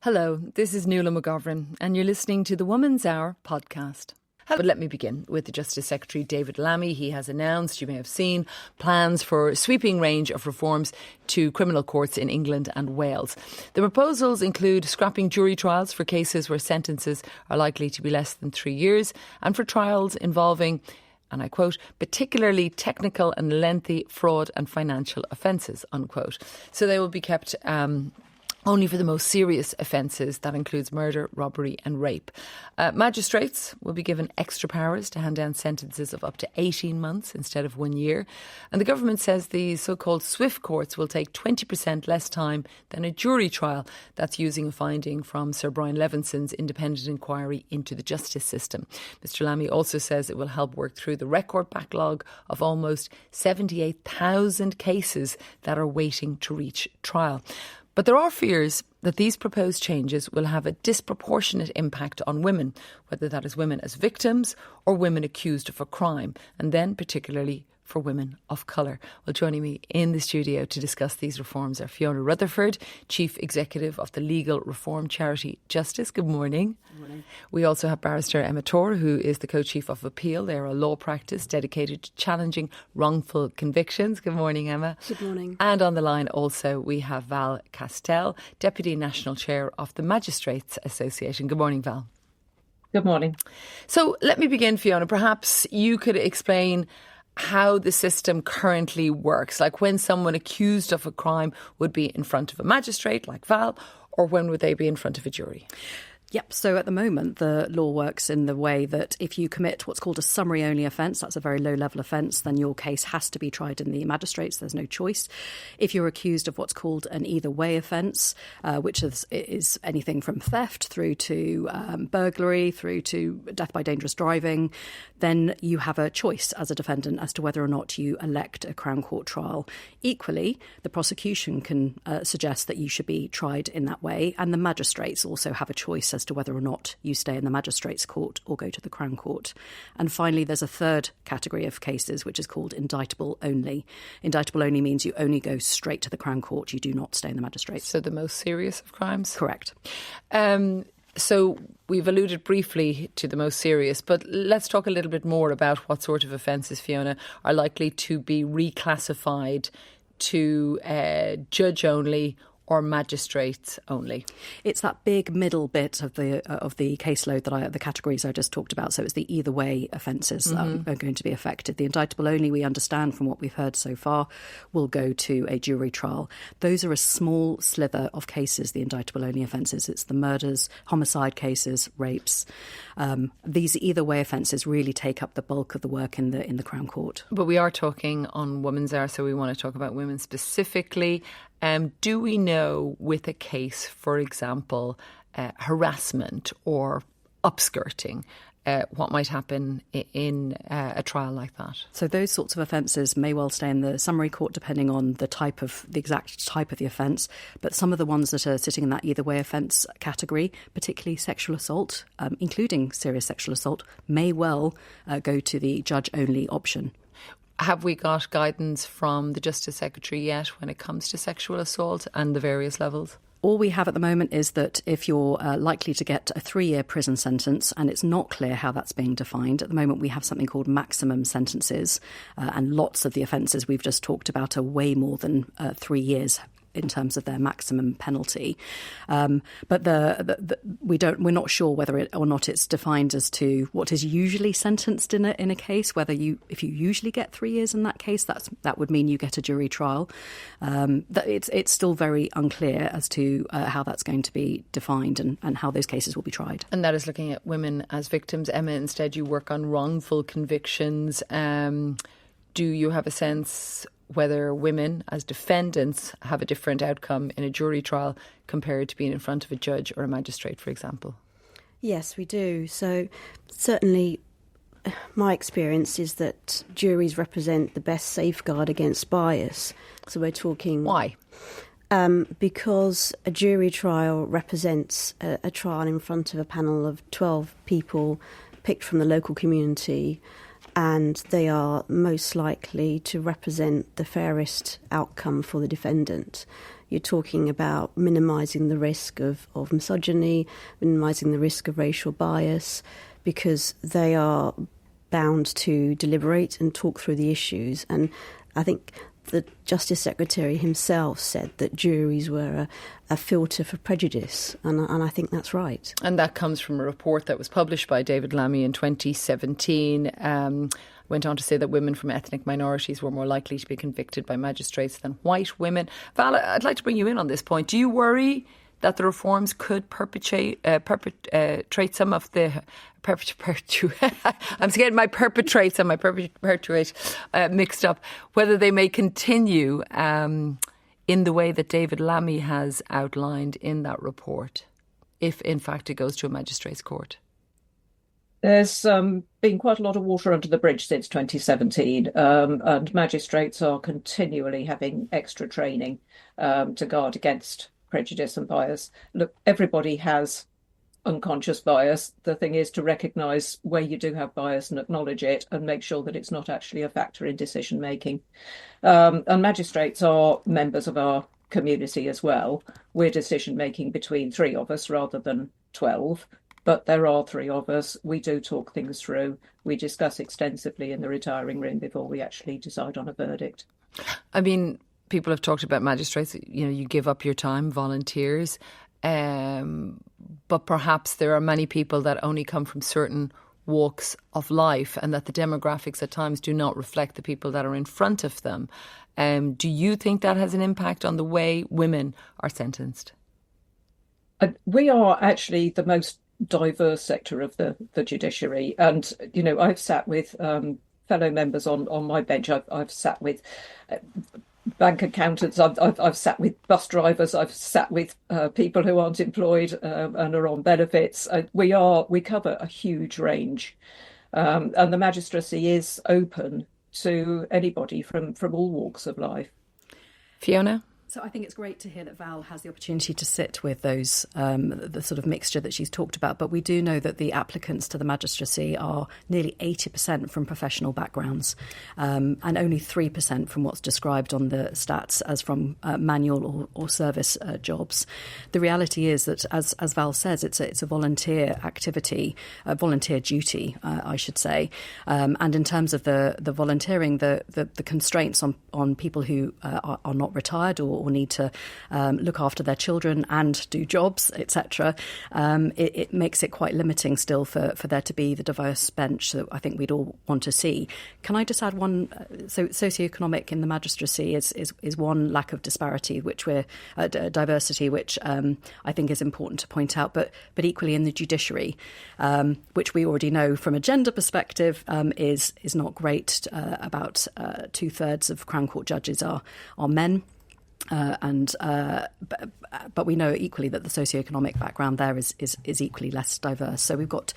Hello, this is Nuala McGovern and you're listening to the Woman's Hour podcast. But let me begin with the Justice Secretary David Lammy. He has announced, you may have seen, plans for a sweeping range of reforms to criminal courts in England and Wales. The proposals include scrapping jury trials for cases where sentences are likely to be less than 3 years and for trials involving, and I quote, particularly technical and lengthy fraud and financial offences, unquote. So they will be kept only for the most serious offences. That includes murder, robbery and rape. Magistrates will be given extra powers to hand down sentences of up to 18 months instead of 1 year. And the government says the so-called swift courts will take 20% less time than a jury trial. That's using a finding from Sir Brian Levinson's independent inquiry into the justice system. Mr Lammy also says it will help work through the record backlog of almost 78,000 cases that are waiting to reach trial. But there are fears that these proposed changes will have a disproportionate impact on women, whether that is women as victims or women accused of a crime, and then particularly for women of colour. Well, joining me in the studio to discuss these reforms are Fiona Rutherford, Chief Executive of the legal reform charity Justice. Good morning. Good morning. We also have barrister Emma Torr, who is the Co-Chief of Appeal. They are a law practice dedicated to challenging wrongful convictions. Good morning, Emma. Good morning. And on the line also we have Val Castell, Deputy National Chair of the Magistrates Association. Good morning, Val. Good morning. So let me begin, Fiona. Perhaps you could explain how the system currently works, like when someone accused of a crime would be in front of a magistrate like Val, or when would they be in front of a jury? Yep. So at the moment, the law works in the way that if you commit what's called a summary-only offence, that's a very low-level offence, then your case has to be tried in the magistrates. There's no choice. If you're accused of what's called an either-way offence, which is anything from theft through to burglary, through to death by dangerous driving, then you have a choice as a defendant as to whether or not you elect a Crown Court trial. Equally, the prosecution can suggest that you should be tried in that way, and the magistrates also have a choice as to whether or not you stay in the Magistrates Court or go to the Crown Court. And finally, there's a third category of cases which is called indictable only. Indictable only means you only go straight to the Crown Court, you do not stay in the Magistrates. So the most serious of crimes? Correct. So we've alluded briefly to the most serious, but let's talk a little bit more about what sort of offences, Fiona, are likely to be reclassified to judge only or magistrates only. It's that big middle bit of the caseload the categories I just talked about. So it's the either way offences that are going to be affected. The indictable only, we understand from what we've heard so far, will go to a jury trial. Those are a small slither of cases, the indictable only offences. It's the murders, homicide cases, rapes. These either way offences really take up the bulk of the work in the Crown Court. But we are talking on Women's Hour, so we want to talk about women specifically. Do we know with a case, for example, harassment or upskirting, what might happen in a trial like that? So those sorts of offences may well stay in the summary court depending on the exact type of the offence. But some of the ones that are sitting in that either way offence category, particularly sexual assault, including serious sexual assault, may well go to the judge-only option. Have we got guidance from the Justice Secretary yet when it comes to sexual assault and the various levels? All we have at the moment is that if you're likely to get a 3-year prison sentence, and it's not clear how that's being defined. At the moment, we have something called maximum sentences, and lots of the offences we've just talked about are way more than 3 years in terms of their maximum penalty. But we're not sure whether or not it's defined as to what is usually sentenced in a case. If you usually get 3 years in that case, that would mean you get a jury trial. It's still very unclear as to how that's going to be defined and how those cases will be tried. And that is looking at women as victims. Emma, instead you work on wrongful convictions. Do you have a sense whether women as defendants have a different outcome in a jury trial compared to being in front of a judge or a magistrate, for example? Yes, we do. So certainly my experience is that juries represent the best safeguard against bias. So we're talking... Why? Because a jury trial represents a trial in front of a panel of 12 people picked from the local community, and they are most likely to represent the fairest outcome for the defendant. You're talking about minimising the risk of misogyny, minimising the risk of racial bias, because they are bound to deliberate and talk through the issues. And I think the Justice Secretary himself said that juries were a filter for prejudice, and I think that's right. And that comes from a report that was published by David Lammy in 2017. Went on to say that women from ethnic minorities were more likely to be convicted by magistrates than white women. Val, I'd like to bring you in on this point. Do you worry that the reforms could perpetrate some of the I'm getting my perpetrates and my perpetuate mixed up, whether they may continue in the way that David Lammy has outlined in that report, if in fact it goes to a magistrate's court? There's been quite a lot of water under the bridge since 2017, and magistrates are continually having extra training to guard against prejudice and bias. Look, everybody has unconscious bias. The thing is to recognise where you do have bias and acknowledge it and make sure that it's not actually a factor in decision making. And magistrates are members of our community as well. We're decision making between 3 of us rather than 12. But there are 3 of us. We do talk things through. We discuss extensively in the retiring room before we actually decide on a verdict. I mean, people have talked about magistrates. You know, you give up your time, volunteers. But perhaps there are many people that only come from certain walks of life, and that the demographics at times do not reflect the people that are in front of them. Do you think that has an impact on the way women are sentenced? We are actually the most diverse sector of the judiciary, and you know, I've sat with fellow members on my bench. I've sat with bank accountants, I've sat with bus drivers, I've sat with people who aren't employed and are on benefits. We cover a huge range, and the magistracy is open to anybody from all walks of life. Fiona? So I think it's great to hear that Val has the opportunity to sit with those, the sort of mixture that she's talked about. But we do know that the applicants to the magistracy are nearly 80% from professional backgrounds, and only 3% from what's described on the stats as from manual or service jobs. The reality is that, as Val says, it's a volunteer activity, a volunteer duty, I should say. And in terms of the volunteering, the constraints on people who are not retired or need to look after their children and do jobs, etc., it makes it quite limiting still for there to be the diverse bench that I think we'd all want to see. Can I just add one? So socioeconomic in the magistracy is one lack of disparity, which diversity, which I think is important to point out. But equally in the judiciary, which we already know from a gender perspective is not great. About 2/3 of Crown Court judges are men. But we know equally that the socioeconomic background there is equally less diverse. So we've got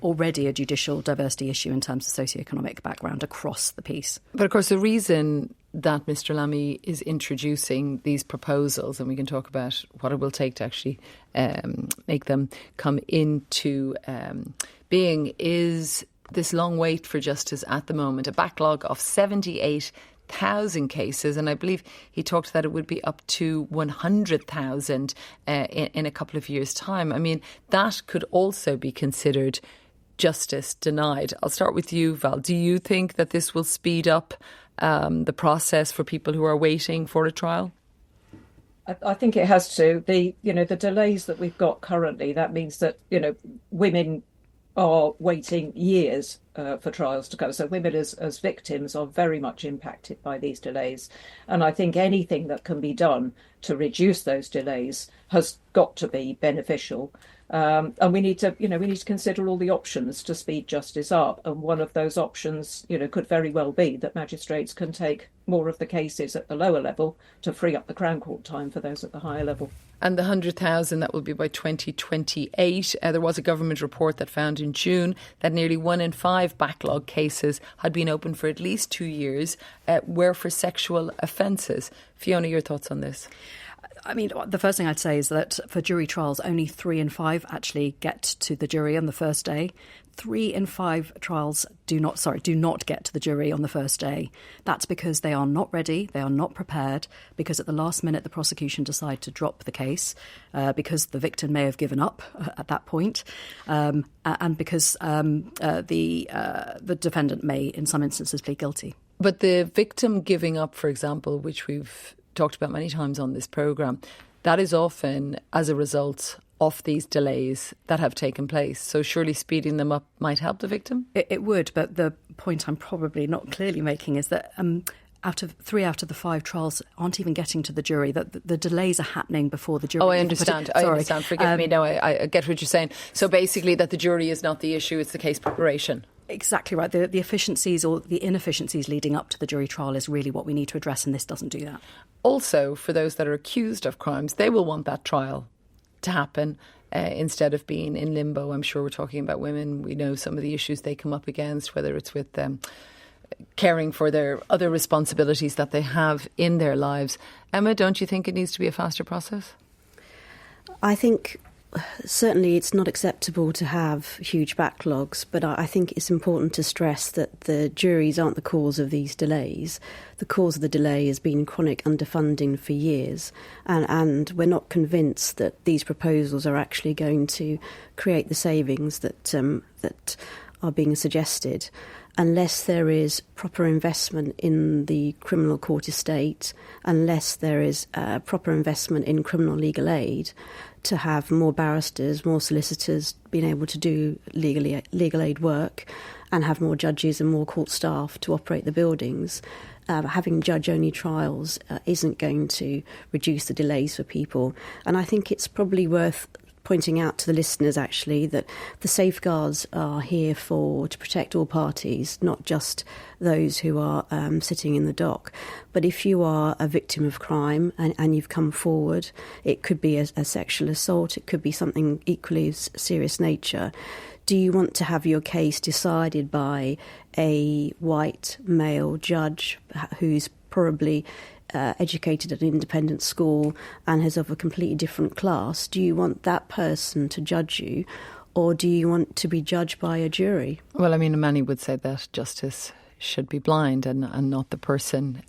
already a judicial diversity issue in terms of socioeconomic background across the piece. But of course, the reason that Mr. Lammy is introducing these proposals, and we can talk about what it will take to actually make them come into being, is this long wait for justice at the moment, a backlog of 78,000 cases, and I believe he talked that it would be up to 100,000 in a couple of years' time. I mean, that could also be considered justice denied. I'll start with you, Val. Do you think that this will speed up the process for people who are waiting for a trial? I think it has to. The delays that we've got currently, that means that, women are waiting years for trials to go. So women as victims are very much impacted by these delays. And I think anything that can be done to reduce those delays has got to be beneficial. And we need to consider all the options to speed justice up. And one of those options, could very well be that magistrates can take more of the cases at the lower level to free up the Crown Court time for those at the higher level. And the 100,000, that will be by 2028. There was a government report that found in June that nearly 1 in 5 backlog cases had been open for at least 2 years, were for sexual offences. Fiona, your thoughts on this? I mean, the first thing I'd say is that for jury trials, only 3 in 5 actually get to the jury on the first day. 3 in 5 trials do not get to the jury on the first day. That's because they are not ready, they are not prepared, because at the last minute the prosecution decide to drop the case, because the victim may have given up at that point, and because the defendant may, in some instances, plead guilty. But the victim giving up, for example, which we've talked about many times on this programme, that is often as a result of these delays that have taken place. So surely speeding them up might help the victim? It would, but the point I'm probably not clearly making is that three out of the 5 trials aren't even getting to the jury, that the delays are happening before the jury. Oh, I understand. Forgive me. No, I get what you're saying. So basically that the jury is not the issue, it's the case preparation. Exactly right. The efficiencies or the inefficiencies leading up to the jury trial is really what we need to address, and this doesn't do that. Also, for those that are accused of crimes, they will want that trial to happen instead of being in limbo. I'm sure we're talking about women. We know some of the issues they come up against, whether it's with caring for their other responsibilities that they have in their lives. Emma, don't you think it needs to be a faster process? I think certainly it's not acceptable to have huge backlogs, but I think it's important to stress that the juries aren't the cause of these delays. The cause of the delay has been chronic underfunding for years, and we're not convinced that these proposals are actually going to create the savings that are being suggested, unless there is proper investment in the criminal court estate, unless there is proper investment in criminal legal aid, to have more barristers, more solicitors being able to do legal aid work, and have more judges and more court staff to operate the buildings. Having judge-only trials isn't going to reduce the delays for people. And I think it's probably worth pointing out to the listeners, actually, that the safeguards are here to protect all parties, not just those who are sitting in the dock. But if you are a victim of crime and you've come forward, it could be a sexual assault, it could be something equally of serious nature. Do you want to have your case decided by a white male judge who's probably educated at an independent school and is of a completely different class? Do you want that person to judge you, or do you want to be judged by a jury? Well, I mean, many would say that justice should be blind and not the person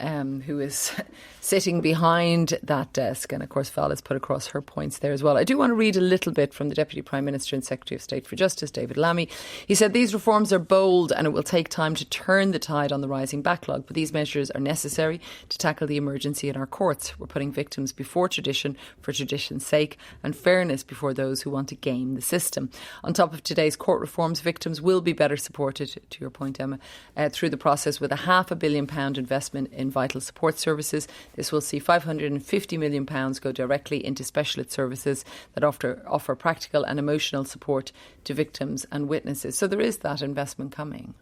who is sitting behind that desk. And of course, Val has put across her points there as well. I do want to read a little bit from the Deputy Prime Minister and Secretary of State for Justice, David Lammy. He said, "These reforms are bold and it will take time to turn the tide on the rising backlog, but these measures are necessary to tackle the emergency in our courts. We're putting victims before tradition for tradition's sake, and fairness before those who want to game the system." On top of today's court reforms, victims will be better supported, to your point, Emma, through the process with a £500 million investment in vital support services. This will see £550 million go directly into specialist services that offer practical and emotional support to victims and witnesses. So there is that investment coming.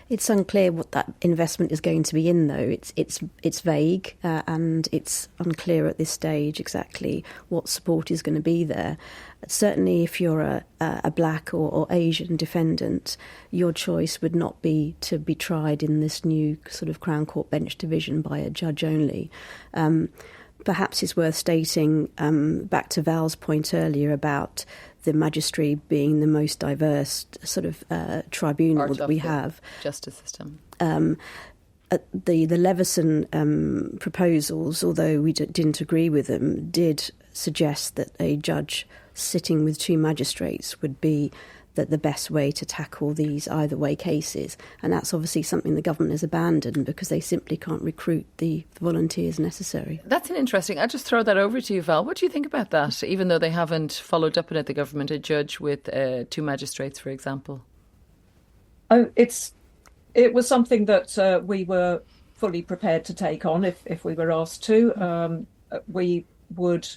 It's unclear what that investment is going to be in, though. It's vague and it's unclear at this stage exactly what support is going to be there. Certainly, if you're a black or Asian defendant, your choice would not be to be tried in this new sort of Crown Court bench division by a judge only. Perhaps it's worth stating, back to Val's point earlier about the magistracy being the most diverse sort of tribunal that we have. Justice system. The Leveson proposals, although we didn't agree with them, did suggest that a judge sitting with 2 magistrates would be the best way to tackle these either way cases. And that's obviously something the government has abandoned because they simply can't recruit the volunteers necessary. That's an interesting... I'll just throw that over to you, Val. What do you think about that? Even though they haven't followed up on it, the government, a judge with 2 magistrates, for example. It was something that we were fully prepared to take on if we were asked to. We would...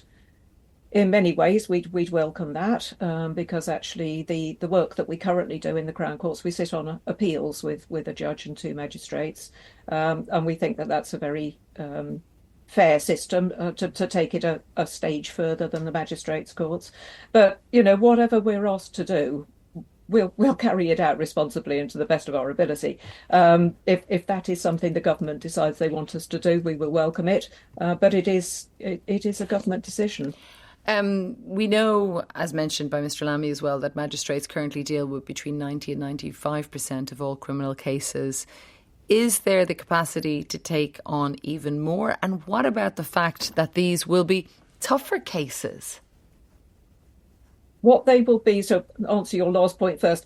In many ways, we'd welcome that because actually the work that we currently do in the Crown Courts, we sit on appeals with a judge and 2 magistrates, and we think that that's a very fair system to take it a stage further than the magistrates' courts. But, whatever we're asked to do, we'll carry it out responsibly and to the best of our ability. If that is something the government decides they want us to do, we will welcome it. But it is a government decision. We know, as mentioned by Mr. Lammy as well, that magistrates currently deal with between 90 and 95% of all criminal cases. Is there the capacity to take on even more? And what about the fact that these will be tougher cases? What they will be, so answer your last point first,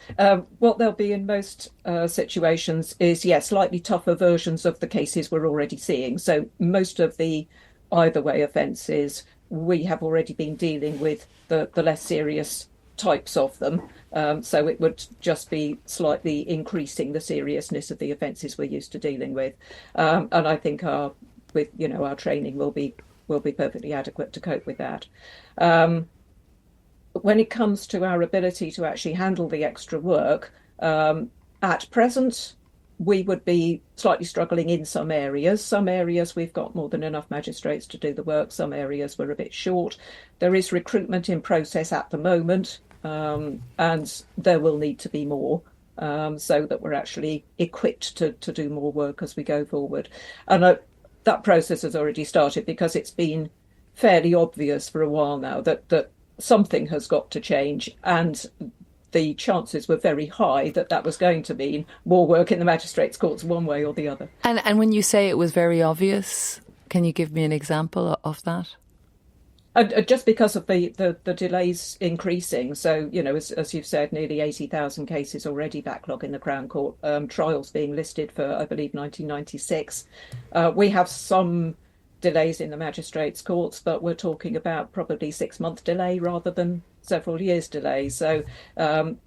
what they'll be in most situations is, slightly tougher versions of the cases we're already seeing. So most of the either way offences, we have already been dealing with the less serious types of them. So it would just be slightly increasing the seriousness of the offences we're used to dealing with. And I think our training will be perfectly adequate to cope with that. When it comes to our ability to actually handle the extra work, at present, we would be slightly struggling in some areas. Some areas we've got more than enough magistrates to do the work. Some areas we're a bit short. There is recruitment in process at the moment, and there will need to be more so that we're actually equipped to do more work as we go forward. And that process has already started because it's been fairly obvious for a while now that something has got to change, and the chances were very high that was going to mean more work in the magistrates' courts one way or the other. And when you say it was very obvious, can you give me an example of that? Just because of the delays increasing. So, as you've said, nearly 80,000 cases already backlog in the Crown Court, trials being listed for, I believe, 1996. We have some delays in the magistrates' courts, but we're talking about probably 6-month delay rather than several years delay. So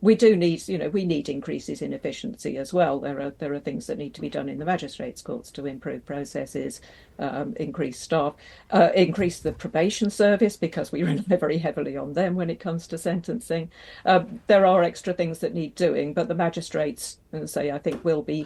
we do need, we need increases in efficiency as well. There are things that need to be done in the magistrates' courts to improve processes, increase staff, increase the probation service because we rely very heavily on them when it comes to sentencing. There are extra things that need doing, but the magistrates, I think, will be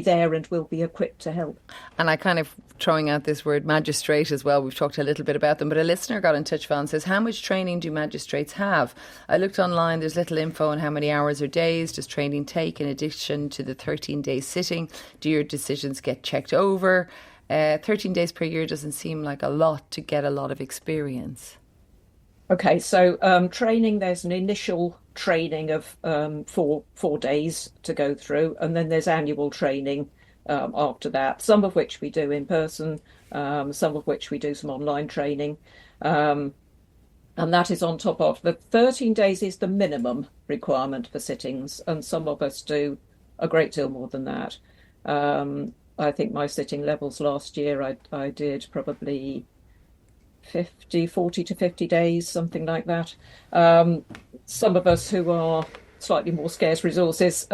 there and will be equipped to help. And I kind of throwing out this word magistrate as well. We've talked a little bit about them, but a listener got in touch, Val, and says, how much training do magistrates have? I looked online, there's little info on how many hours or days does training take in addition to the 13-day sitting. Do your decisions get checked over? 13 days per year doesn't seem like a lot to get a lot of experience. Okay, so training, there's an initial training of 4 days to go through, and then there's annual training after that, some of which we do in person, some of which we do some online training. And that is on top of the 13 days is the minimum requirement for sittings, and some of us do a great deal more than that. I think my sitting levels last year, I did probably 40 to 50 days, something like that. Some of us who are slightly more scarce resources,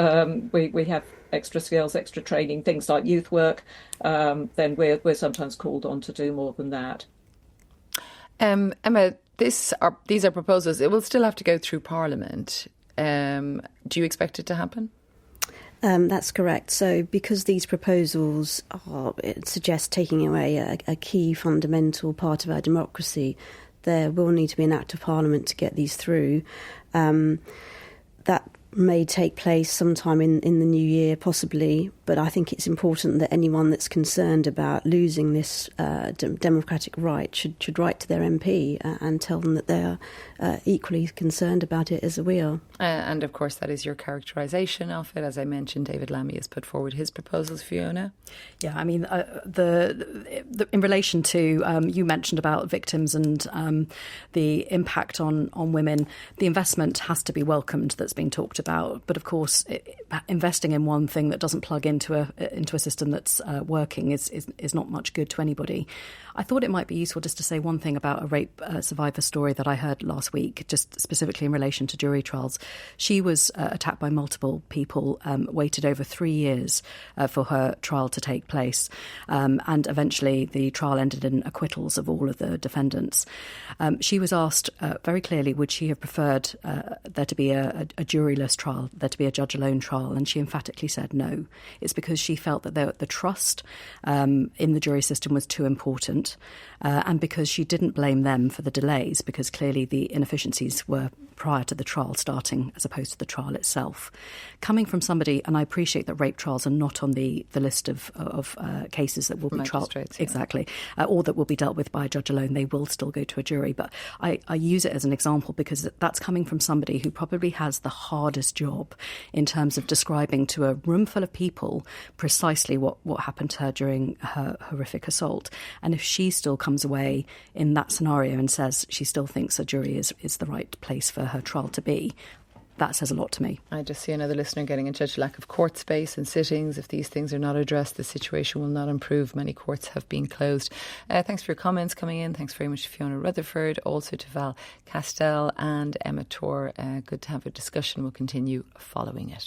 we have extra skills, extra training, things like youth work, then we're sometimes called on to do more than that. Emma, these are proposals. It will still have to go through Parliament. Do you expect it to happen? That's correct. So because these proposals suggest taking away a key fundamental part of our democracy, there will need to be an act of Parliament to get these through. That may take place sometime in the new year, possibly, but I think it's important that anyone that's concerned about losing this democratic right should write to their MP and tell them that they are equally concerned about it as we are. And of course, that is your characterisation of it. As I mentioned, David Lammy has put forward his proposals. Fiona? Yeah, I mean, in relation to, you mentioned about victims and the impact on women, the investment has to be welcomed that's being talked about. But of course, investing in one thing that doesn't plug into a system that's working is not much good to anybody. I thought it might be useful just to say one thing about a rape survivor story that I heard last week, just specifically in relation to jury trials. She was attacked by multiple people, waited over 3 years for her trial to take place, and eventually the trial ended in acquittals of all of the defendants. She was asked very clearly, would she have preferred there to be a juryless trial, there to be a judge-alone trial, and she emphatically said no. It's because she felt that the trust in the jury system was too important. and because she didn't blame them for the delays, because clearly the inefficiencies were prior to the trial starting as opposed to the trial itself. Coming from somebody, and I appreciate that rape trials are not on the list of cases that will be trialed, exactly, or that will be dealt with by a judge alone. They will still go to a jury. But I use it as an example because that's coming from somebody who probably has the hardest job in terms of describing to a room full of people precisely what happened to her during her horrific assault. And if she still comes away in that scenario and says she still thinks a jury is the right place for her trial to be, that says a lot to me. I just see another listener getting in touch. Lack of court space and sittings. If these things are not addressed, the situation will not improve. Many courts have been closed. Thanks for your comments coming in. Thanks very much to Fiona Rutherford, also to Val Castell and Emma Torr. Good to have a discussion. We'll continue following it.